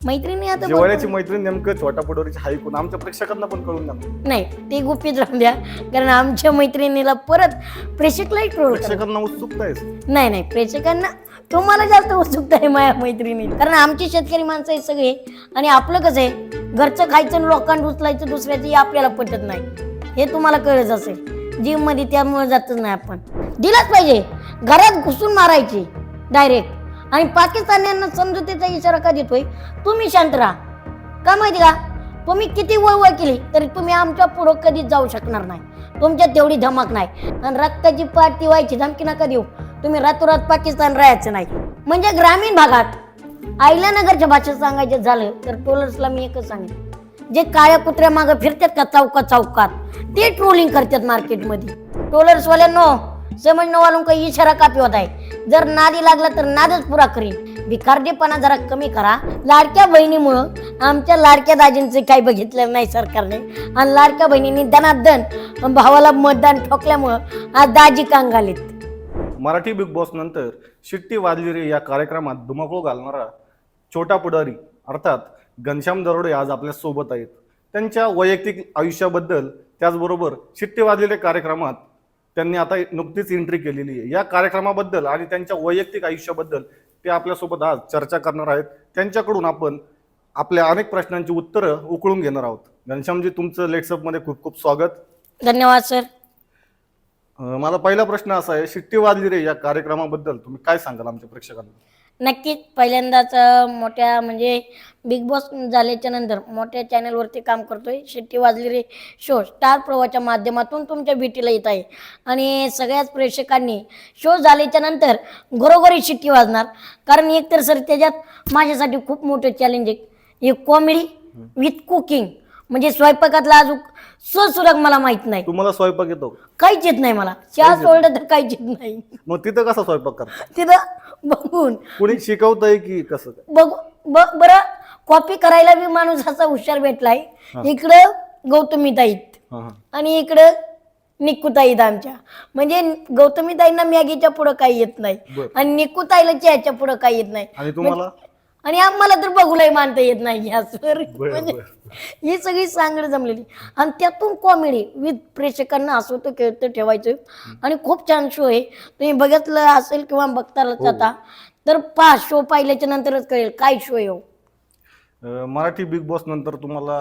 मैत्रिणी आता जिव्हाळ्याची मैत्रीण नेमकं छोटा पुढारीची हाय कोण आमच्या प्रेक्षकांना पण कळून द्या. नाही ते गुपित राहून द्या, कारण आमच्या मैत्रिणीला परत प्रेक्षकलाही ट्रोल प्रेक्षकांना उत्सुकता आहे. नाही नाही, प्रेक्षकांना तुम्हाला जास्त उत्सुकता आहे माझ्या मैत्रिणी, कारण आमची शेतकरी माणसं आहे सगळे. आणि आपलं कसं आहे, घरचं खायचं आणि लोकांना उचलायचं दुसऱ्याचं हे आपल्याला पटत नाही, हे तुम्हाला कळत असेल. जिम मध्ये त्यामुळे जातच नाही आपण. दिलाच पाहिजे, घरात घुसून मारायची डायरेक्ट. आणि पाकिस्तान्यांना समजुतीचा इशारा का देतोय, तुम्ही शांत राहा. का माहिती का, तुम्ही किती वळवळ केली तरी तुम्ही आमच्या पुढं कधीच जाऊ शकणार नाही, तुमच्यात तेवढी धमक नाही. आणि रक्ताची पाठ ती व्हायची धमकी नका देऊ. तुम्ही रातोरात पाकिस्तान राहायचं नाही. म्हणजे ग्रामीण भागात आयल्यानगरच्या भाषेत सांगायचं झालं तर ट्रोलर्सला मी एकच सांगेन, जे काळ्या कुत्र्या मागे फिरतात का चौकात चौकात, ते ट्रोलिंग करतात मार्केटमध्ये. ट्रोलर्सवाल्यांनो, समजणं वालून काही इशारा कापी होत आहे. जर नादी लागला तर नादच पुरा करीन. भिकारडेपणा जरा कमी करा. लाडक्या बहिणीमुळं आमच्या लाडक्या दाजींचे काही बघितलं नाही सरकारने, आणि लाडक्या बहिणींनी दनादन भावाला मतदान ठोकल्यामुळं आज दाजी कांगालीत. मराठी बिग बॉस नंतर शिट्टी वाजली रे या कार्यक्रमात धुमाकूळ घालणारा छोटा पुढारी अर्थात घनश्याम दरोडे आज आपल्या सोबत आहेत. त्यांच्या वैयक्तिक आयुष्याबद्दल, त्याचबरोबर शिट्टी वाजली रे कार्यक्रमात त्यांनी आता नुकतीच एंट्री केलेली आहे, या कार्यक्रमाबद्दल आणि त्यांच्या वैयक्तिक आयुष्याबद्दल ते आपल्यासोबत आज चर्चा करणार आहेत. त्यांच्याकडून आपण आपल्या अनेक प्रश्नांची उत्तरं उकळून घेणार आहोत. घनश्यामजी, तुमचं लेट्सअपमध्ये खूप खूप स्वागत. धन्यवाद सर. माझा पहिला प्रश्न असा आहे, शिट्टी वाजली रे या कार्यक्रमाबद्दल तुम्ही काय सांगाल आमच्या प्रेक्षकांना? नक्कीच पहिल्यांदाच मोठ्या म्हणजे बिग बॉस झाल्याच्या नंतर मोठ्या चॅनलवरती काम करतोय. शिट्टी वाजली रे शो स्टार प्रवाहाच्या माध्यमातून तुमच्या भेटीला येत आहे. आणि सगळ्याच प्रेक्षकांनी शो झाल्याच्या नंतर घरोघरी शिट्टी वाजणार, कारण एकतर सर त्याच्यात माझ्यासाठी खूप मोठं चॅलेंज आहे. एक कॉमेडी विथ कुकिंग, म्हणजे स्वयंपाकातला अजून सुरग मला माहित नाही. तुम्हाला स्वयंपाक येतो? काहीच येत नाही मला, चहा सोडलं तर काहीच येत नाही. मग तिथं कसा स्वयंपाक करता? तिथं बघून कुणी शिकवतंय की कसं? बरं, कॉपी करायला बी माणूस असा हुशार भेटलाय. इकडं गौतमीताईत आणि इकडं निकुताईत आमच्या. म्हणजे गौतमीताईंना मॅगीच्या पुढं काही येत नाही आणि निकुताईला चहाच्या पुढं काही येत नाही. आणि तुम्हाला? आणि आम्हाला तर बघूलाही मानता येत नाही गॅसवर. म्हणजे ही सगळी सांगड जमलेली, आणि त्यातून कॉमेडी विथ प्रेक्षकांना हसवतं खेळतं ठेवायचं. आणि खूप छान शो आहे, तुम्ही बघितलं असेल किंवा बघताच आता तर शो पाहिल्याच्या नंतरच कळेल काय शो आहे. मराठी बिग बॉस नंतर तुम्हाला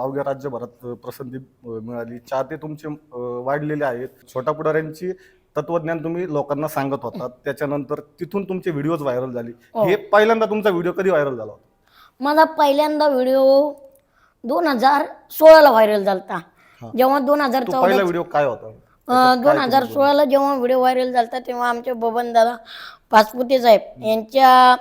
अवघ्या राज्यभरात प्रसिद्धी मिळाली, चाहते तुमचे वाढलेले आहेत. छोटा पुढाऱ्यांची तत्वज्ञान तुम्ही लोकांना सांगत होता, त्याच्यानंतर तिथून तुमचे व्हिडिओज व्हायरल झाले. हे पहिल्यांदा तुमचा व्हिडिओ कधी व्हायरल झाला होता? माझा पहिल्यांदा व्हिडिओ 2016ला व्हायरल झाला. जेव्हा 2014 पहिला व्हिडिओ काय होता? 2016ला जेव्हा व्हिडिओ व्हायरल झाला तेव्हा आमचे बबन दादा पाचपुते साहेब यांच्या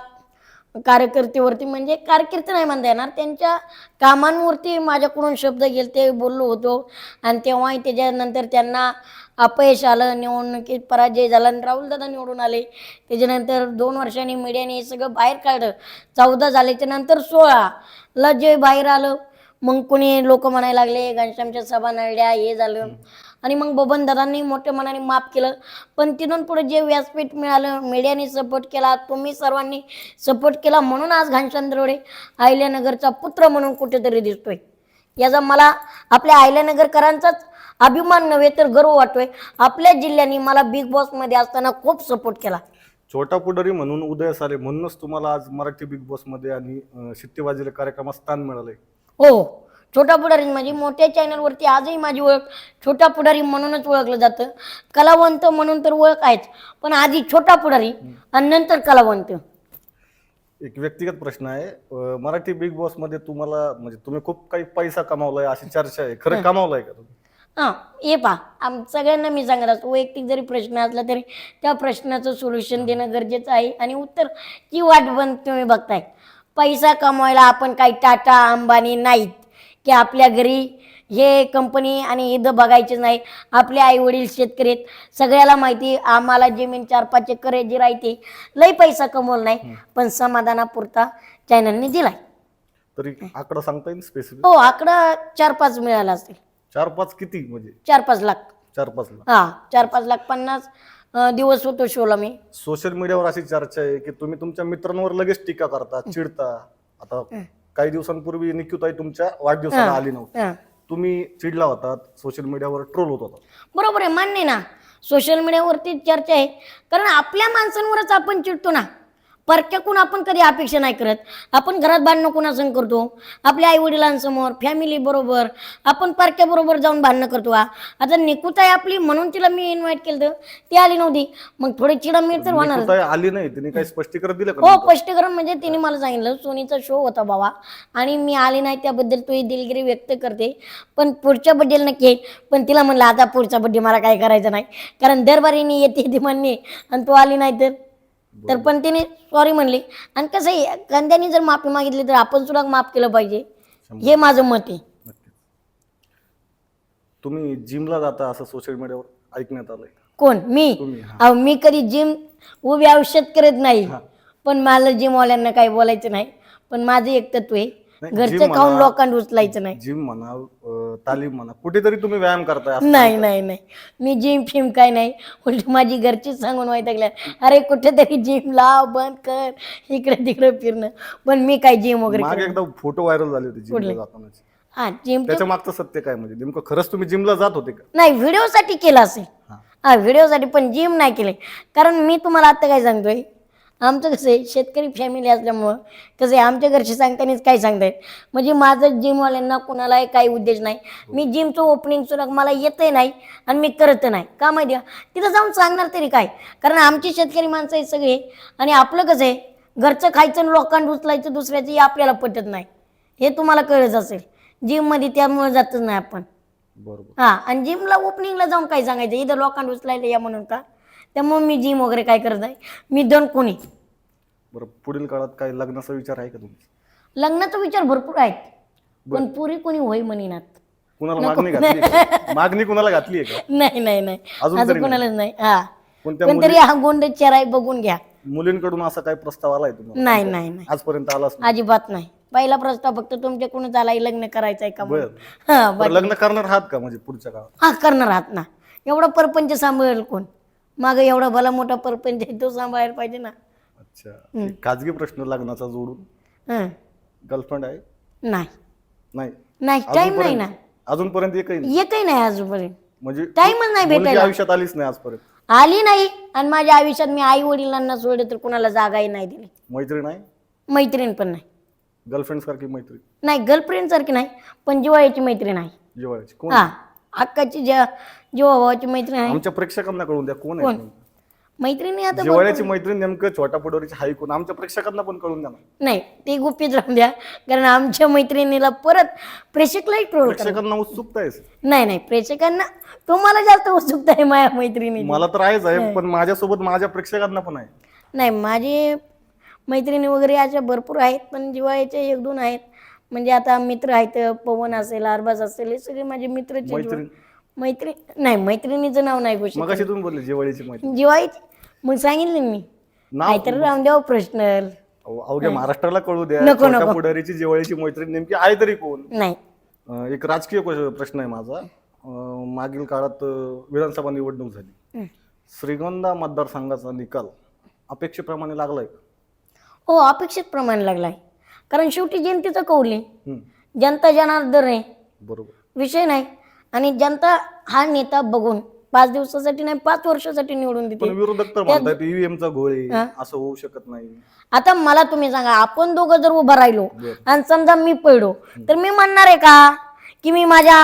कार्यकर्तेवरती, म्हणजे कारकीर्द नाही म्हणता येणार, त्यांच्या कामांवरती माझ्याकडून शब्द गेले, ते बोललो होतो. आणि तेव्हाही त्याच्यानंतर त्यांना अपयश आलं, निवडणुकीत पराजय झाला आणि राहुल दादा निवडून आले. त्याच्यानंतर 2 वर्षांनी मीडियाने हे सगळं बाहेर काढलं. 14 झाल्याच्या नंतर 16ला जे बाहेर आलं, मग कोणी लोक म्हणायला लागले घनश्यामच्या सभा नळल्या, हे झालं. आणि मग बबन दादांनी मोठ्या मनाने माफ केलं. पण तिथून पुढे जे व्यासपीठ मिळालं, मीडियाने सपोर्ट केला, तुम्ही सर्वांनी सपोर्ट केला, म्हणून आज घनश्याम दरोडे अहिल्यानगरचा पुत्र म्हणून कुठेतरी दिसतोय. याचा मला आपल्या अहिल्यानगरकरांचाच अभिमान नव्हे तर गर्व वाटतोय. आपल्या जिल्ह्याने मला बिग बॉस मध्ये असताना खूप सपोर्ट केला. छोटा पुढारी म्हणून उदयास आले, म्हणूनच तुम्हाला आज मराठी बिग बॉस मध्ये आणि शिट्टी वाजली कार्यक्रमात स्थान मिळालंय. हो, छोटा पुढारी म्हणजे मोठ्या चॅनलवरती आजही माझी ओळख छोटा पुढारी म्हणूनच ओळखलं जातं. कलावंत म्हणून तर ओळख आहेच, पण आधी छोटा पुढारी आणि नंतर कलावंत. एक व्यक्तिगत प्रश्न आहे, मराठी बिग बॉस मध्ये तुम्हाला म्हणजे तुम्ही खूप काही पैसा कमावलाय अशी चर्चा आहे, खरं कमावलाय का तुम्ही? हे पहा, सगळ्यांना मी सांगत असतो, वैयक्तिक जरी प्रश्न असला तरी त्या प्रश्नाचं सोल्युशन देणं गरजेचं आहे. आणि उत्तर ची वाट बंद तुम्ही बघताय. पैसा कमवायला आपण काही टाटा अंबानी नाहीत की आपल्या घरी हे कंपनी आणि इथं बघायचे नाही. आपले आई वडील शेतकरी आहेत, सगळ्याला माहिती. आम्हाला जमीन 4-5 एकर जी राहते, लई पैसा कमवला नाही, पण समाधानापुरता चॅनलने दिलाय. तरी आकडा सांगता येईल स्पेसिफिक? हो, आकडा 4-5 मिळाला असेल. 4-5 किती म्हणजे? 4-5 लाख. 4-5 लाख? 4-5 लाख 50 दिवस होतो शोला मी. सोशल मीडियावर अशी चर्चा आहे की तुम्ही तुमच्या मित्रांवर लगेच टीका करता, चिडता. आता काही दिवसांपूर्वी निक्यूताई तुमच्या वाढदिवसाला आली नव्हती. हा. तुम्ही चिडला होतात, सोशल मीडियावर ट्रोल होत होता. बरोबर आहे, मान्य आहे ना. सोशल मीडियावरती चर्चा आहे, कारण आपल्या माणसांवरच आपण चिडतो ना. परक्याकून आपण कधी अपेक्षा नाही करत. आपण घरात भांडणं कोणासंग करतो, आपल्या आई वडिलांसमोर, फॅमिली बरोबर. आपण परक्या बरोबर जाऊन भांडणं करतो. आता निकुताई आपली म्हणून तिला मी इन्व्हाइट केलं, ती आली नव्हती, मग थोडी चिडामिड तर होणार. निक्यूताई आली नाही, तिने काही स्पष्टीकरण दिलं हो, का? स्पष्टीकरण म्हणजे तिने मला सांगितलं सोनीचा शो होता बाबा आणि मी आले नाही, त्याबद्दल तू दिलगिरी व्यक्त करते, पण पुढच्या बड्डेला नक्की येईल. पण तिला म्हणलं आता पुढचा बड्डे मला काय करायचं नाही, कारण दरबारीने येते ती म्हणणे आणि तू आली नाही तर पण तिने सॉरी म्हणली. आणि कसं आहे, कंद्याने जर माफी मागितली तर आपण सुद्धा माफ केलं पाहिजे, हे माझं मत आहे. नक्कीच. तुम्ही जिमला जाता असं सोशल मीडियावर ऐकण्यात आलंय. कोण? मी? तुम्ही, हा. अहो, मी कधी जिम उभी आयुष्यात करत नाही, पण मला जिमवाल्यांना काही बोलायचं नाही. पण माझं एक तत्व आहे, नाही, घरचं gym खाऊन म्हणा, लोकांना उचलायचं नाही. जिम म्हणा, तालीम म्हणा, कुठेतरी तुम्ही व्यायाम करताय असं नाही नाही नाही, मी जिम फिम काय नाही. उलट माझी घरचीच सांगून वैतागल्या, अरे कुठेतरी जिम लाव, बंद कर, इकडे तिकडे फिरणं. पण मी काय जिम वगैरे मागे करत एकदा फोटो व्हायरल झाले होते जिमला जाताना. हा, जिम त्याच्या मागचं सत्य काय, म्हणजे नेमकं खरंच तुम्ही जिमला जात होते का? नाही, व्हिडिओसाठी केलं असेल. हा. हा, व्हिडिओसाठी, पण जिम नाही केले. कारण मी तुम्हाला आता काय सांगतोय, आमचं कसं आहे, शेतकरी फॅमिली असल्यामुळं कसं आहे, आमच्या घरचे सांगतानाच काय सांगतायत, म्हणजे माझं जिमवाल्यांना कोणालाही काही उद्देश नाही. मी जिमचं ओपनिंग सुद्धा मला येतही नाही आणि मी करत नाही. का माहिती आहे, तिथं जाऊन सांगणार तरी काय, कारण आमची शेतकरी माणसं आहेत सगळे. आणि आपलं कसं आहे, घरचं खायचं आणि लोकांना उचलायचं दुसऱ्याचं, हे आपल्याला पटत नाही. हे तुम्हाला कळत असेल. जिममध्ये त्यामुळे जातच नाही आपण. बरोबर. हा, आणि जिमला ओपनिंगला जाऊन काय सांगायचं, इथं लोकांना उचलायला या म्हणून का. त्यामुळे मी जिम वगैरे काय करत नाही, मी दण कोणी. बरं, पुढील काळात काय लग्नाचा विचार आहे का तुमचा? लग्नाचा विचार भरपूर आहेत, पण पुरी कोणी होई म्हणीनात. कुणाला मागणी घातली आहे का? मागणी कुणाला घातली आहे का? नाही नाही नाही, अजून अजून तरी कोणालाच नाही. हा, कोणत्या पण तरी हा गोंड चेहरा आहे, बघून घ्या. मुलींकडून असा काय प्रस्ताव आलाय तुम्हाला? नाही नाही नाही, आजपर्यंत आलाच नाही. अजिबात नाही. पहिला प्रस्ताव फक्त तुमच्याकडूनच आला, लग्न करायचंय का म्हणून. बरं. हा, बरं, लग्न करणार आहात का म्हणजे पुढच्या काळात? हा, करणार आहात ना. एवढा परपंच सांभाळेल कोण? मागं एवढा भला मोठा परपंच आहे, तो सांभाळायला पाहिजे ना. अच्छा, एक खाजगी प्रश्न लग्नाचा जोडून, हं. गर्लफ्रेंड आहे? नाही नाही. नाही, टाइम नाही ना. अजूनपर्यंत एकही नाही. एकही नाही अजूनपर्यंत, म्हणजे टाइमच नाही मुलगी भेटायला. आयुष्यात आलीच नाही आजपर्यंत? आली नाही. आणि माझ्या आयुष्यात मी आई वडिलांना सोडलं तर कुणाला जागाही नाही दिली. मैत्रीण आहे? मैत्रीण पण नाही. गर्लफ्रेंड सारखी मैत्रीण? नाही, गर्लफ्रेंड सारखी नाही, पण जिवाळ्याची मैत्रीण आहे. जिव्हाळ्याची कोण? हा, हक्काची जिवा भावाची मैत्रीण आहे. आमच्या प्रेक्षकांना कळून द्या, कोण कोण? आहे? मैत्रिणी आता जिव्हाळ्याची मैत्रीण नेमकं छोटा पुढारीची हाय कोण? आमच्या प्रेक्षकांना पण कळून द्या ना. नाही, ते गुपित राहून द्या, कारण आमच्या मैत्रिणीला परत प्रेक्षकलाही ट्रोल करा. प्रेक्षकांना उत्सुकता आहे. नाही नाही, प्रेक्षकांना तुम्हाला जास्त उत्सुकता आहे माझ्या मैत्रिणी. मला तर आहेच आहे, पण माझ्यासोबत माझ्या प्रेक्षकांना पण आहे. नाही, माझे मैत्रिणी वगैरे अशा भरपूर आहेत, पण जिव्हाळ्याचे एक दोन आहेत. म्हणजे आता मित्र आहेत, पवन असेल, अरबाज असेल, हे सगळे माझे मित्रचे. मैत्रीण? मैत्रीण नाही, मैत्रिणीचं नाव नाही गोष्ट. मग कशी तुम्ही बोलले जिव्हाळ्याची मैत्रीण? जिवाळीची मग सांगितलं मी, नाव नाहीतर राहून द्यावं प्रश्न. अवघ्या महाराष्ट्राला कळू द्या, नको, छोट्या नको. पुढारीची जिव्हाळ्याची मैत्रीण नेमकी आहे तरी कोण? नाही. एक राजकीय प्रश्न आहे माझा. मागील काळात विधानसभा निवडणूक झाली. श्रीगोंदा मतदारसंघाचा निकाल अपेक्षेप्रमाणे लागलाय का? हो, अपेक्षित प्रमाणे लागलाय, कारण शेवटी जनतेचं कौल आहे. हम्म, जनता जनार्दन आहे, बरोबर. विषय नाही. आणि जनता हा नेता बघून 5 दिवसासाठी नाही, 5 वर्षासाठी निवडून पण देते. विरोधक तर म्हणतात ईव्हीएमचा घोळ आहे, असं होऊ शकत नाही. आता मला तुम्ही सांगा, आपण दोघं जर उभं राहिलो बरं. आणि समजा मी पडलो, तर मी म्हणणार आहे का की मी माझ्या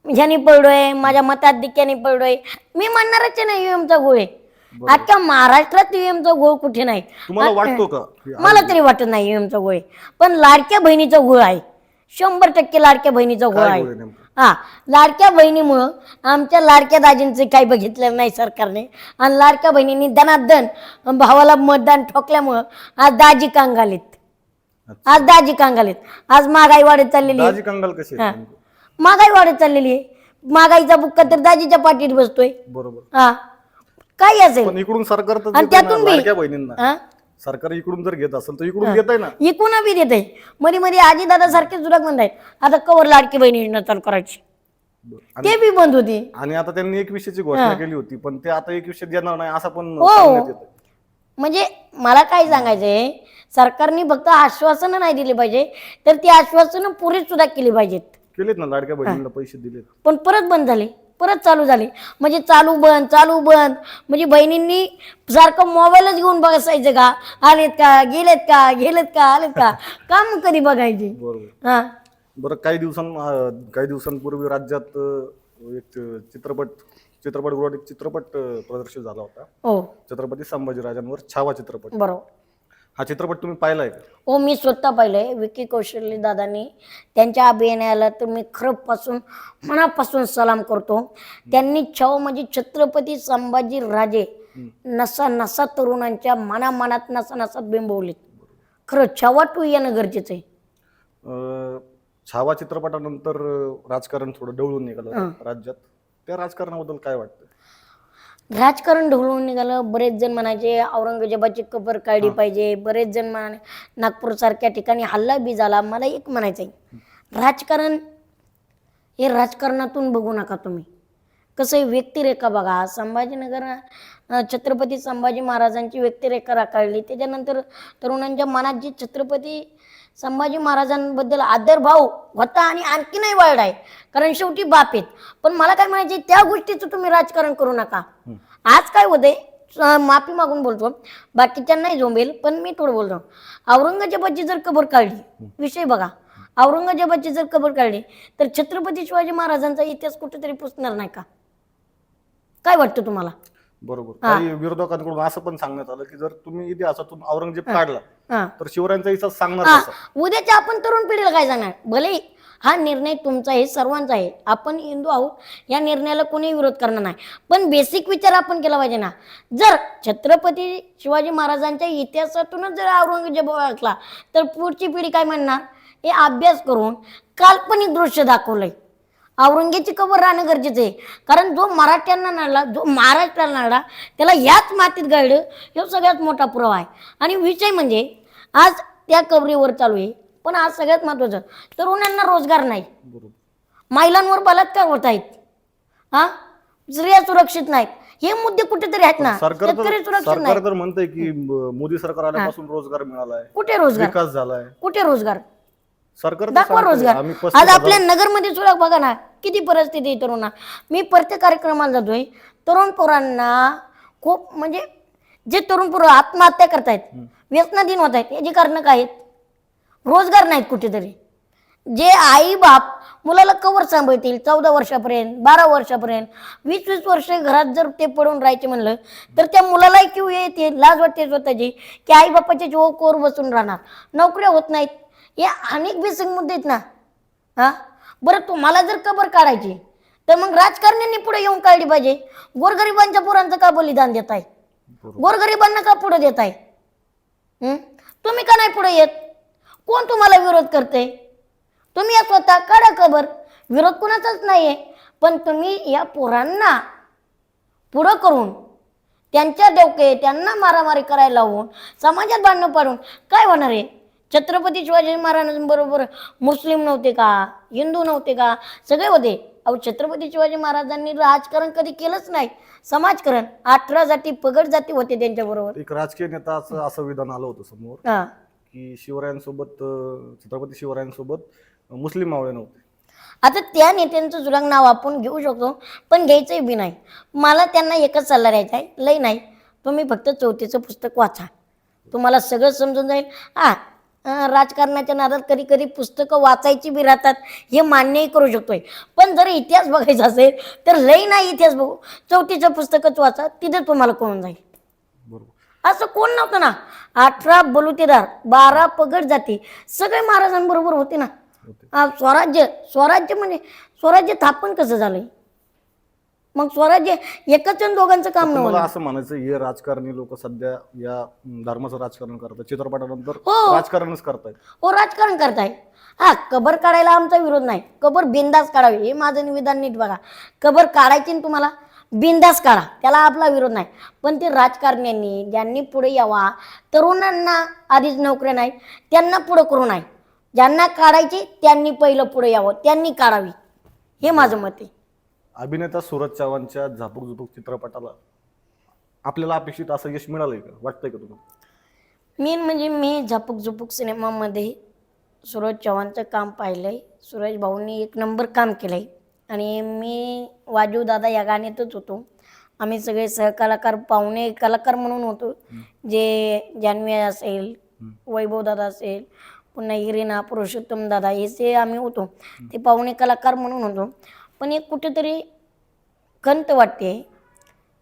ह्यानी पडलोय, माझ्या मताधिक्याने पडलोय? मी म्हणणारच नाही ईव्हीएमचा घोळ आहे. अख्ख्या महाराष्ट्रात ईव्हीएमचा घोळ कुठे नाही. तुम्हाला वाटतो का? मला तरी वाटत नाही ईव्हीएमचा घोळ आहे, पण लाडक्या बहिणीचा घोळ आहे. 100% लाडक्या बहिणीचा घोळ काय आहे. घोळ आहे नेमकं? हा, लाडक्या बहिणीमुळं आमच्या लाडक्या दाजींचे काही बघितलं नाही सरकारने, आणि लाडक्या बहिणींनी दनादन भावाला मतदान ठोकल्यामुळं आज दाजी कांगालीत. आज दाजी कांगालीत. आज महागाई वाढत चाललेली आहे. दाजी कंगाल कशी आहेत नेमकं? महागाई वाढत चाललेली आहे. महागाईचा बुक्का तर दाजीच्या पाठीत बसतोय. बरोबर. हा, काही असेल. पण इकडून सरकार तर आणि देतंय ना त्यातून बी- लाडक्या बहिणींना. हा? सरकार इकडून जर घेत असेल तर इकडून घेत आहे ना. इकून बी देत आहे. मध्ये मध्ये आजी दादा सारखे जुराक बंद आहेत. आता कवर लाडकी बहिणी योजना चालू करायची, आणि ते बी बंद होती. आणि आता त्यांनी 21ची घोषणा केली होती, पण ते आता 21 देणार नाही असं पण हो. सांगण्यात येतं. म्हणजे मला काय सांगायचंय, सरकारने फक्त आश्वासनं नाही दिली पाहिजे, तर ती आश्वासनं पुरी सुद्धा केली पाहिजेत. केलेत ना, लाडक्या बहिणीला पैसे दिलेत. पण परत बंद झाले, परत चालू झाले. म्हणजे चालू बंद चालू बंद. म्हणजे बहिणींनी सारखं मोबाईलच घेऊन बसायचं का, आलेत का गेलेत का गेलेत का आलेत का, काम कधी बघायचे. बरोबर. हा बरं, काही दिवसांपूर्वी राज्यात एक चित्रपटगृहात एक चित्रपट प्रदर्शित झाला होता. हो छत्रपती संभाजीराजांवर छावा चित्रपट. बरोबर. हा चित्रपट तुम्ही पाहिलाय का? हो मी स्वतः पाहिलंय. विकी कौशल्य दादांनी त्यांच्या अभिनयाला तर मी खरंपासून मनापासून सलाम करतो. त्यांनी छावा म्हणजे छत्रपती संभाजी राजे नसा नसा तरुणांच्या मनामनात नसा नसात बिंबवलीत. खरं छावा 2 येणं गरजेचं आहे. छावा चित्रपटानंतर राजकारण थोडं ढवळून निघालं राज्यात. त्या राजकारणाबद्दल काय वाटतं? राजकारण ढवळून निघालं. बरेच जण म्हणायचे औरंगजेबाची कबर काढली पाहिजे, बरेच जण म्हणाले नागपूर सारख्या ठिकाणी हल्ला बी झाला. मला एक म्हणायचं आहे, राजकारण हे राजकारणातून बघू नका तुम्ही. कसं आहे, व्यक्तिरेखा बघा. छत्रपती संभाजी महाराजांची व्यक्तिरेखा राखाळली. त्याच्यानंतर तरुणांच्या मनात जी छत्रपती संभाजी महाराजांबद्दल आदरभाव होता आणि आणखी नाही वाढ आहे, कारण शेवटी बाप आहेत. पण मला काय म्हणायचे, त्या गोष्टीचं तुम्ही राजकारण करू नका. आज काय होते, माफी मागून बोलतो, बाकीच्यांनाही झोंबेल पण मी थोडं बोलतो. औरंगजेबाची जर कबर काढली, विषय बघा, औरंगजेबाची जर कबर काढली तर छत्रपती शिवाजी महाराजांचा इतिहास कुठेतरी पुसणार नाही का? काय वाटतं तुम्हाला? बरोबर. काही विरोधकांकडून असं पण सांगण्यात आलं की जर तुम्ही इतिहासातून औरंगजेब काढला तर शिवरायांचा इतिहास सांगणार कसा? उद्याच्या आपण तरुण पिढीला काय सांगणार? भले हा निर्णय तुमचा आहे, सर्वांचा आहे, आपण हिंदू आहोत, या निर्णयाला कोणी विरोध करणार नाही. पण बेसिक विचार आपण केला पाहिजे ना. जर छत्रपती शिवाजी महाराजांच्या इतिहासातूनच जर औरंगजेब ओळखला तर पुढची पिढी काय म्हणणार? हे अभ्यास करून काल्पनिक दृश्य दाखवलंय. औरंगजेबाची कबर राहणं गरजेचं आहे, कारण जो मराठ्यांना नडला, जो महाराष्ट्राला नडला, त्याला याच मातीत गाडलं, हे सगळ्यात मोठा पुरावा आहे. आणि विषय म्हणजे आज त्या कबरीवर चालू आहे. पण आज सगळ्यात महत्वाचं, तरुणांना रोजगार नाही, महिलांवर बलात्कार होत आहेत, स्त्रिया सुरक्षित नाहीत. हे मुद्दे कुठेतरी आहेत ना. शेतकरी सुरक्षित नाही. सरकार तर म्हणतंय की मोदी सरकार आल्यापासून रोजगार मिळालाय, कुठे रोजगार, विकास झालाय. कुठे रोजगार? सरकार दाखवा रोजगार. आज आपल्या नगरमध्ये सुद्धा बघा ना किती परिस्थिती आहे तरुणा. मी प्रत्येक कार्यक्रमाला जातोय, तरुण पोरांना खूप म्हणजे जे तरुण पोरं आत्महत्या करतायत, व्यसनाधीन होत आहेत, याची कारणं काय आहेत? रोजगार नाहीत कुठेतरी. जे आई बाप मुलाला कवर सांभाळतील 14 वर्षापर्यंत, 12 वर्षापर्यंत, 20-20 वर्ष घरात जर ते पडून राहायचे म्हणलं तर त्या मुलालाही किंवा येते, लाज वाटते स्वतःची की आई बापाच्या जीव कोर बसून राहणार, नोकऱ्या होत नाहीत. हे अनेक बेसिक मुद्दे आहेत ना. बरं, तुम्हाला जर कबर काढायची तर मग राजकारण्यांनी पुढे येऊन काढली पाहिजे. गोरगरिबांच्या पोरांचं का बलिदान देत आहे? गोरगरिबांना का पुढे देत आहे? तुम्ही का नाही पुढे येत? कोण तुम्हाला विरोध करते? तुम्ही या स्वतः काढा कबर. विरोध कुणाचाच नाहीये. पण तुम्ही या पोरांना पुढं करून त्यांच्या डोके त्यांना मारामारी करायला लावून समाजात भांडणं पाडून काय होणार आहे? छत्रपती शिवाजी महाराजांबरोबर मुस्लिम नव्हते का, हिंदू नव्हते का? सगळे होते. अहो, छत्रपती शिवाजी महाराजांनी राजकारण कधी केलंच नाही, समाजकारण. 18 जाती पगड जाती होते त्यांच्याबरोबर. एक राजकीय नेता असं विधान आलं होतं समोर की शिवरायांसोबत, छत्रपती शिवरायांसोबत मुस्लिम मावळे नव्हते. आता त्या नेत्यांचं सुद्धा नाव आपण घेऊ शकतो, पण घ्यायचंही बी नाही. मला त्यांना एकच सल्ला द्यायचा आहे, लई नाही, तुम्ही फक्त 4थीचं पुस्तक वाचा, तुम्हाला सगळं समजून जाईल. राजकारणाच्या नादात कधी कधी पुस्तकं वाचायची बी राहतात, हे मान्यही करू शकतोय. पण जर इतिहास बघायचा असेल तर लई नाही इतिहास बघू, 4थीचं पुस्तकच वाचा, तिथे तुम्हाला कळून जाईल. असं कोण नव्हतं ना. 18 बलुतेदार, 12 पगड जाती, सगळे महाराजांबरोबर होते ना. स्वराज्य म्हणजे स्वराज्य स्थापन कसं झालंय? मग स्वराज्य एकच दोघांचं काम नव्हतं. मला असं म्हणायचं, हे राजकारणी लोक सध्या या धर्माचं राजकारण करतात, चित्रपटानंतर राजकारणच करतायत. हो, राजकारण करताय. कबर काढायला आमचा विरोध नाही, कबर बिंदास काढावी, हे माझं निवेदन. नीट बघा, कबर काढायची ना तुम्हाला, बिंदास काढा, त्याला आपला विरोध नाही. पण ते राजकारण्यांनी ज्यांनी पुढे यावा, तरुणांना आधीच नोकऱ्या नाही त्यांना पुढे करू नाही, ज्यांना काढायची त्यांनी पहिलं पुढे यावं, त्यांनी काढावी, हे माझं मत आहे. अभिनेता सूरज चव्हाणच्या झापूक झुपूक चित्रपटाला आपल्याला अपेक्षित असं यश मिळालंय का, वाटतंय का तुम्हाला? मेन म्हणजे मी झपक झुपूक सिनेमामध्ये सूरज चव्हाणचं काम पाहिलंय. सूरज भाऊंनी एक नंबर काम केलंय आणि मी वाजू दादा या गाण्यातच होतो. आम्ही सगळे सहकलाकार पाहुणे कलाकार म्हणून होतो. जे जान्हवी असेल, वैभव दादा असेल, पुन्हा इरिना, पुरुषोत्तम दादा, हे आम्ही होतो. ते पाहुणे कलाकार म्हणून होतो. पण एक कुठेतरी खंत वाटते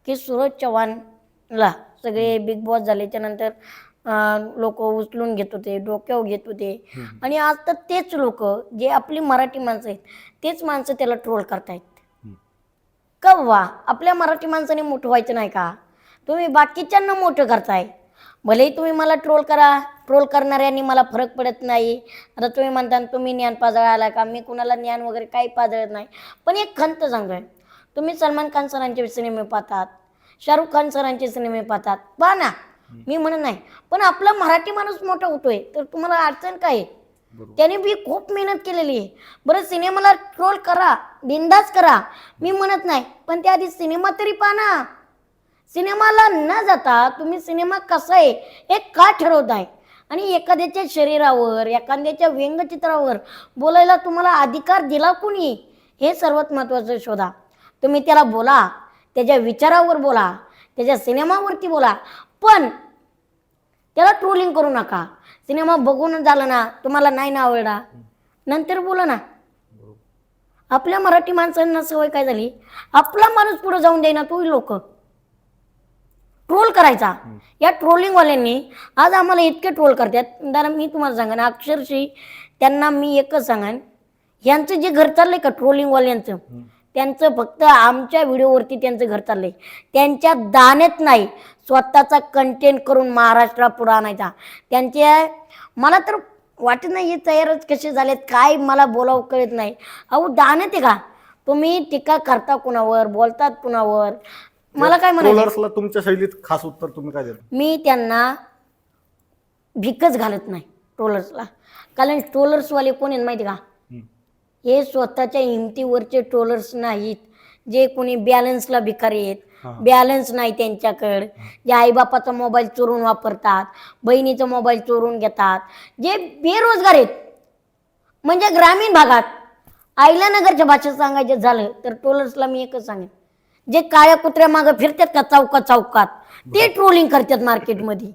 की सूरज चव्हाणला सगळे बिग बॉस झाल्याच्या नंतर लोक उचलून घेत होते, डोक्यावर घेत होते. आणि आज तर तेच लोक जे आपली मराठी माणसं आहेत तेच माणसं त्याला ट्रोल करतायत. का वा आपल्या मराठी माणसाने मोठं व्हायचं नाही का? तुम्ही बाकीच्यांना मोठं करताय. भलेही तुम्ही मला ट्रोल करा, ट्रोल करणाऱ्यांनी मला फरक पडत नाही. आता तुम्ही म्हणता तुम्ही ज्ञान पाजळाला का? मी कुणाला ज्ञान वगैरे काही पाजळत नाही. पण एक खंत सांगतोय, तुम्ही सलमान खान सरांचे सिनेमे पाहतात, शाहरुख खान सरांचे सिनेमे पाहतात, पहा ना, मी म्हणत नाही. पण आपला मराठी माणूस मोठा होतोय तर तुम्हाला अडचण काय? त्याने बी खूप मेहनत केलेली आहे. बरं सिनेमाला ट्रोल करा, बिंदास करा, मी म्हणत नाही. पण त्याआधी सिनेमा तरी पहा ना. सिनेमाला न जाता तुम्ही सिनेमा कसा आहे हे का ठरवताय? आणि एखाद्याच्या शरीरावर, एखाद्याच्या व्यंगचित्रावर बोलायला तुम्हाला अधिकार दिला कोणी? हे सर्वात महत्त्वाचं शोधा. तुम्ही त्याला बोला, त्याच्या विचारावर बोला, त्याच्या सिनेमावरती बोला, पण त्याला ट्रोलिंग करू नका. सिनेमा बघून झालं ना, तुम्हाला नाही ना आवडला, नंतर बोला ना. आपल्या मराठी माणसांना सवय काय झाली, आपला माणूस पुढे जाऊन देईना तो लोक ट्रोल करायचा. या ट्रोलिंगवाल्यांनी आज आम्हाला इतके ट्रोल करतात. दादा मी तुम्हाला सांगेन, अक्षरशः त्यांना मी एकच सांगेन, यांचं जे घर चाललंय का ट्रोलिंगवाल्यांचं, त्यांचं फक्त आमच्या व्हिडिओवरती त्यांचं घर चाललंय. त्यांच्या दानेत नाही, स्वतःचा कंटेंट करून महाराष्ट्रा पुढे आणायचा. त्यांच्या मला तर वाटत नाही हे तयारच कसे झालेत, काय मला बोलावं कळत नाही. अहो दानेत आहे का? तुम्ही टीका करता कुणावर, बोलतात कुणावर, मला काय म्हणायचं. ट्रोलर्सला तुमच्या शैलीत खास उत्तर तुम्ही काय देता? मी त्यांना भिकच घालत नाही ट्रोलर्सला. कारण ट्रोलर्सवाले कोण आहेत माहिती का? हे स्वतःच्या हिमतीवरचे ट्रोलर्स नाहीत. जे कोणी बॅलन्सला भिकारी आहेत, बॅलन्स नाही त्यांच्याकडे, जे आईबापाचा मोबाईल चोरून वापरतात, बहिणीचा मोबाईल चोरून घेतात, जे बेरोजगार आहेत. म्हणजे ग्रामीण भागात आईला नगरच्या भाषेत सांगायचं झालं तर ट्रोलर्सला मी एकच सांगेन, जे काळ्या कुत्र्या मागं फिरतात का चौकात चौकात, ते ट्रोलिंग करतात मार्केटमध्ये.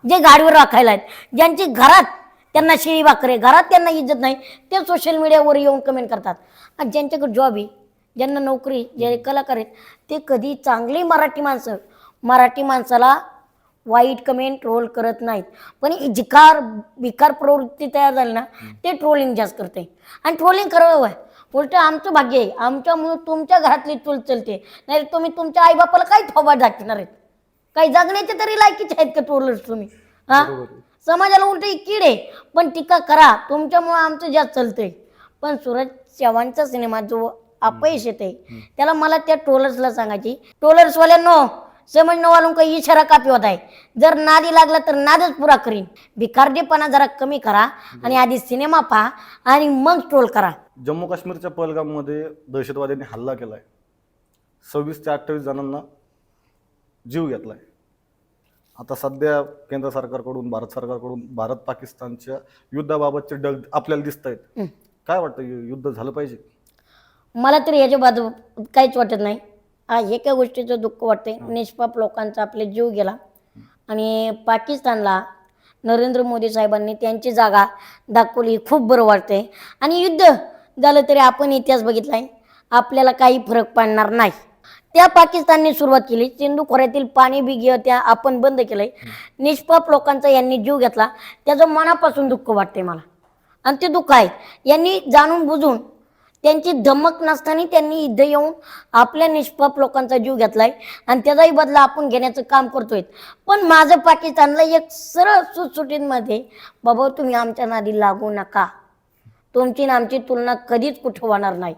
जे गाडीवर राखायला आहेत, ज्यांची घरात त्यांना शिळी भाकरे, घरात त्यांना इज्जत नाही, ते सोशल मीडियावर येऊन कमेंट करतात. आणि ज्यांच्याकडे जॉब आहे, ज्यांना नोकरी, जे कलाकार आहेत, ते कधी चांगली मराठी माणसं मराठी माणसाला वाईट कमेंट ट्रोल करत नाहीत. पण भिकार प्रवृत्ती तयार झाली ना, ते ट्रोलिंग जास्त करते. आणि ट्रोलिंग करावं उलट आमचं भाग्य आहे, आमच्यामुळे तुमच्या घरातली चूल चलते. नाही तुम्ही तुमच्या आईबापाला काही थोबाड दाखवणार आहेत? काही जगण्याचे तरी लायकीचे आहेत का ट्रोलर्स तुम्ही? समाजाला उलट कीड आहे. पण टीका करा, तुमच्यामुळे आमचं जास्त चालतंय. पण सूरज चव्हाणचा सिनेमा जो अपयश येते त्याला मला त्या ट्रोलर्सला सांगायची, ट्रोलर्सवाल्यांनो समजणं वालून काही इशारा कापी होत आहे. जर नादी लागला तर नादच पुरा करीन. भिकारडेपणा जरा कमी करा आणि आधी सिनेमा पहा आणि मग ट्रोल करा. जम्मू काश्मीरच्या पहलगाममध्ये दहशतवाद्यांनी हल्ला केलाय. 26 ते 28 जणांना जीव घेतलाय. आता सध्या केंद्र सरकारकडून, भारत सरकारकडून भारत पाकिस्तानच्या युद्धाबाबतचे डग आपल्याला दिसत आहेत. काय वाटतं, युद्ध झालं पाहिजे? मला तर याच्या बाजू काहीच वाटत नाही. एका गोष्टीचं दुःख वाटतंय, निष्पाप लोकांचा आपले जीव गेला. आणि पाकिस्तानला नरेंद्र मोदी साहेबांनी त्यांची जागा दाखवली, खूप बरं वाटतंय. आणि युद्ध झालं तरी आपण इतिहास बघितलाय, आपल्याला काही फरक पडणार नाही. त्या पाकिस्तानने सुरुवात केली, सिंधू खोऱ्यातील पाणी बी त्या आपण बंद केलंय. निष्पाप लोकांचा यांनी जीव घेतला, त्याचं मनापासून दुःख वाटतंय मला. आणि ते दुःख आहे, यांनी जाणून बुजून त्यांची धमक नसताना त्यांनी इथं येऊन आपल्या निष्पाप लोकांचा जीव घेतलाय आणि त्याचाही बदला आपण घेण्याचं काम करतोय. पण माझं पाकिस्तानला एक सरळ सुटसुटीमध्ये, बाबा तुम्ही आमच्या नादी लागू नका. तुमची ना आमची तुलना कधीच कुठं होणार नाही.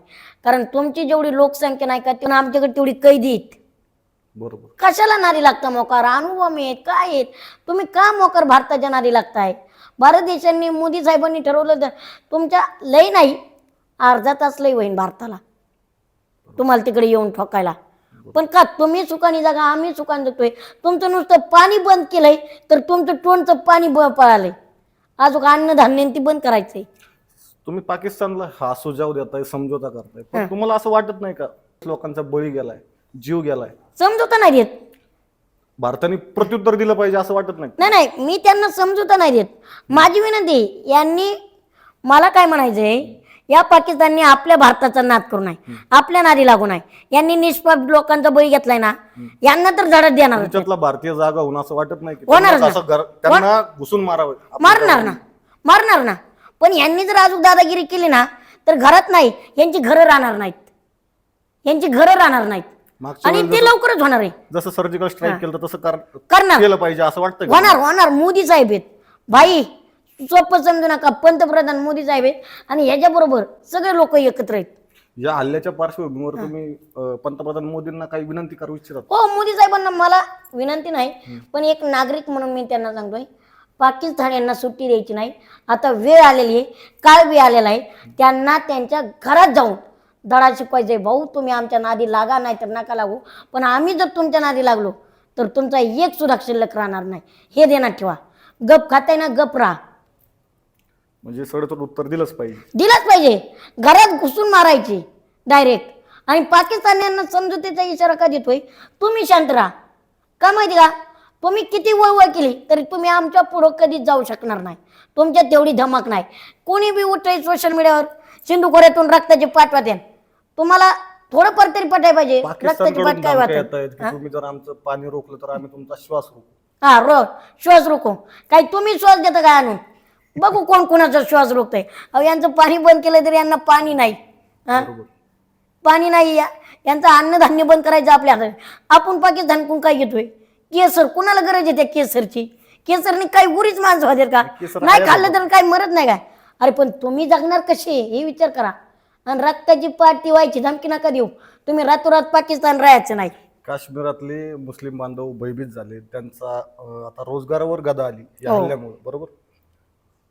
कारण तुमची जेवढी लोकसंख्या नाही का, तेव्हा आमच्याकडे तेवढी कैदी आहेत. बरोबर. कशाला नादी लागता मोकार? अनुभव आहेत काय आहेत? तुम्ही का मोकार भारताच्या नादी लागताय? भारत देशांनी, मोदी साहेबांनी ठरवलं तर तुमच्या लय नाही अर्धा तास लय होईन भारताला तुम्हाला तिकडे येऊन ठोकायला. पण का तुम्ही सुखाने जागा आम्ही सुखाने जगतोय. तुमचं नुसतं पाणी बंद केलंय तर तुमचं टोनचं पाणी पळालंय. अजून अन्नधान्य ती बंद करायचंय. तुम्ही पाकिस्तानला हा सुजाव देताय, समझोता करताय, पण तुम्हाला असं वाटत नाही का लोकांचा बळी गेलाय, जीव गेलाय, समजवता नाही देत. भारताने प्रत्युत्तर दिलं पाहिजे असं वाटत नाही? नाही नाही, मी त्यांना समजवता नाही देत. माझी विनंती, यांनी मला काय म्हणायचंय, या पाकिस्तानने आपल्या भारताचा नाद करू नये, आपल्या नादी लागू नये. यांनी निष्पाप लोकांचा बळी घेतलाय ना, यांना तर धडक देणार. तुमच्यातला भारतीय जागा होऊन असं वाटत नाही की होणार त्यांना असं त्यांना घुसून मारावं? मारणार ना. पण यांनी जर अजून दादागिरी केली ना तर घरात नाही, यांची घरं राहणार नाहीत. यांची घरं राहणार नाहीत. आणि ते लवकरच होणार आहे. जसं सर्जिकल स्ट्राईक केलं तसं करणार, केलं पाहिजे असं वाटतं? होणार. मोदी साहेब आहेत भाई, सोपं समजू नका. पंतप्रधान मोदी साहेब आहेत आणि ह्याच्याबरोबर सगळे लोक एकत्र आहेत. या हल्ल्याच्या पार्श्वभूमीवर तुम्ही पंतप्रधान मोदींना काही विनंती करू इच्छितात? हो, मोदी साहेबांना मला विनंती नाही, पण एक नागरिक म्हणून मी त्यांना सांगतोय, पाकिस्तान यांना सुट्टी द्यायची नाही. आता वेळ आलेली आहे, काळ वेळ आलेला आहे. त्यांना त्यांच्या घरात जाऊन धडा शिकवायचा आहे. भाऊ, तुम्ही आमच्या नादी लागा, नाही तर नका लागू, पण आम्ही जर तुमच्या नादी लागलो तर तुमचा एक सुद्धा शिल्लक राहणार नाही. हे ध्यानात ठेवा. गप खाताय ना, गप राहा. म्हणजे सडतोड उत्तर दिलंच पाहिजे. घरात घुसून मारायची डायरेक्ट. आणि पाकिस्तान्यांना समजुतीचा इशारा का देतोय, तुम्ही शांत राहा. का माहिती का, तुम्ही किती वळवळ केली तरी तुम्ही आमच्या पुढं कधीच जाऊ शकणार नाही. तुमच्यात तेवढी धमक नाही. कोणी बी उठतंय सोशल मीडियावर, सिंधू खोऱ्यातून रक्ताची पाठ वाटेल. तुम्हाला थोडंफार तरी पटाय पाहिजे रक्ताची पाठ काय वाटेल. तुम्ही जर आमचं पाणी रोखलं तर आम्ही तुमचा श्वास रोखू. श्वास रोखो. काही तुम्ही श्वास देता काय आणून? बघू कोण कोणाचा श्वास रोखतंय. यांचं पाणी बंद केलं तरी यांना पाणी नाही. पाणी नाही. यांचं अन्नधान्य बंद करायचं आपल्या हातात. आपण पाकिस्तानकडून काय घेतोय? केसर. कुणाला गरज आहे त्या केसरची? केसरने काही उरीच माणसं होते का? नाही खाल्लं तर काही मरत नाही काय? अरे पण तुम्ही जगणार कसे हे विचार करा. आणि रक्ताची पाठ ती व्हायची धमकी नका देऊ. तुम्ही रातोरात पाकिस्तान राहायचं नाही. काश्मीरातले मुस्लिम बांधव भयभीत झाले, त्यांचा आता रोजगारावर गदा आली या हल्ल्यामुळे, बरोबर?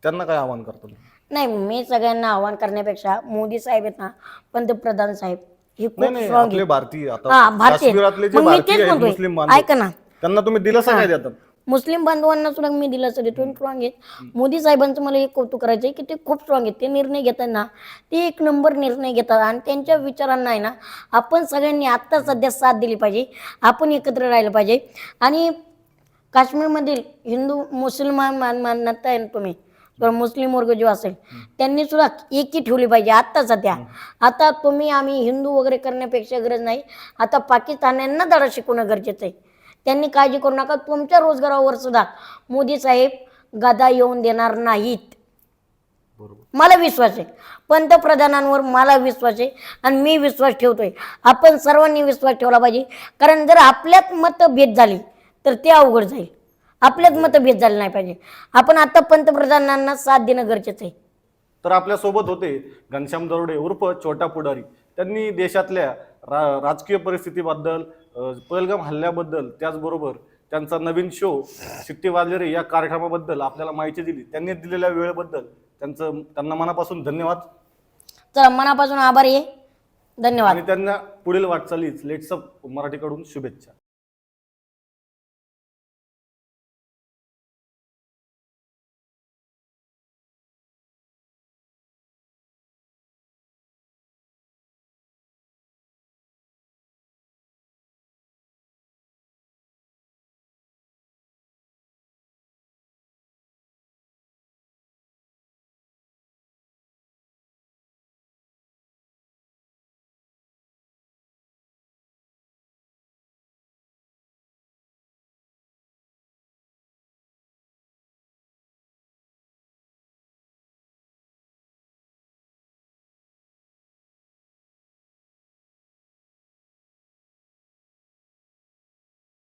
त्यांना काय आवाहन करतो? नाही, मी सगळ्यांना आवाहन करण्यापेक्षा मोदी साहेब आहेत ना, पंतप्रधान साहेब हे खूप स्ट्रॉंग आपले भारतीय काश्मीरातले जे भारतीय मुस्लिम बांधव, ऐका ना, त्यांना तुम्ही दिलासा काय देतात? मुस्लिम बांधवांना सुद्धा मी दिलासा देतो. स्ट्रॉंग आहेत. मोदी साहेबांचं मला एक कौतुक करायचं आहे की ते खूप स्ट्रॉंग आहेत. ते निर्णय घेताना ते एक नंबर निर्णय घेतात. आणि त्यांच्या विचारांना आहे ना, आपण सगळ्यांनी आत्ता सध्या साथ दिली पाहिजे. आपण एकत्र राहिलं पाहिजे. आणि काश्मीरमधील हिंदू मुसलमान मानता आहे तुम्ही, तर मुस्लिम वर्ग जो असेल त्यांनी सुद्धा एकी ठेवली पाहिजे आत्ता सध्या. आता तुम्ही आम्ही हिंदू वगैरे करण्यापेक्षा गरज नाही. आता पाकिस्तान्यांना धडा शिकवणं गरजेचं आहे. त्यांनी काळजी करू नका. तुमच्या रोजगारावर सुद्धा मोदी साहेब गदा येऊन देणार नाहीत. मला विश्वास आहे. पंतप्रधानांवर मला विश्वास आहे आणि मी विश्वास ठेवतोय. आपण सर्वांनी विश्वास ठेवला पाहिजे. कारण जर आपल्यात मतभेद झाली तर ते अवघड जाईल. आपल्यात मतभेद झाले नाही पाहिजे. आपण आता पंतप्रधानांना साथ देणं गरजेचं आहे. तर आपल्या सोबत होते घनश्याम दरोडे उर्फ छोटा पुढारी. त्यांनी देशातल्या राजकीय परिस्थितीबद्दल, पहलगाम हल्ल्याबद्दल, त्याचबरोबर त्यांचा नवीन शो शिट्टी वाजले रे या कार्यक्रमाबद्दल आपल्याला माहिती दिली. त्यांनी दिलेल्या वेळेबद्दल त्यांना मनापासून धन्यवाद. चला, मनापासून आभारी आहे. धन्यवाद. आणि त्यांना पुढील वाटचालीच लेट्सअप मराठीकडून शुभेच्छा.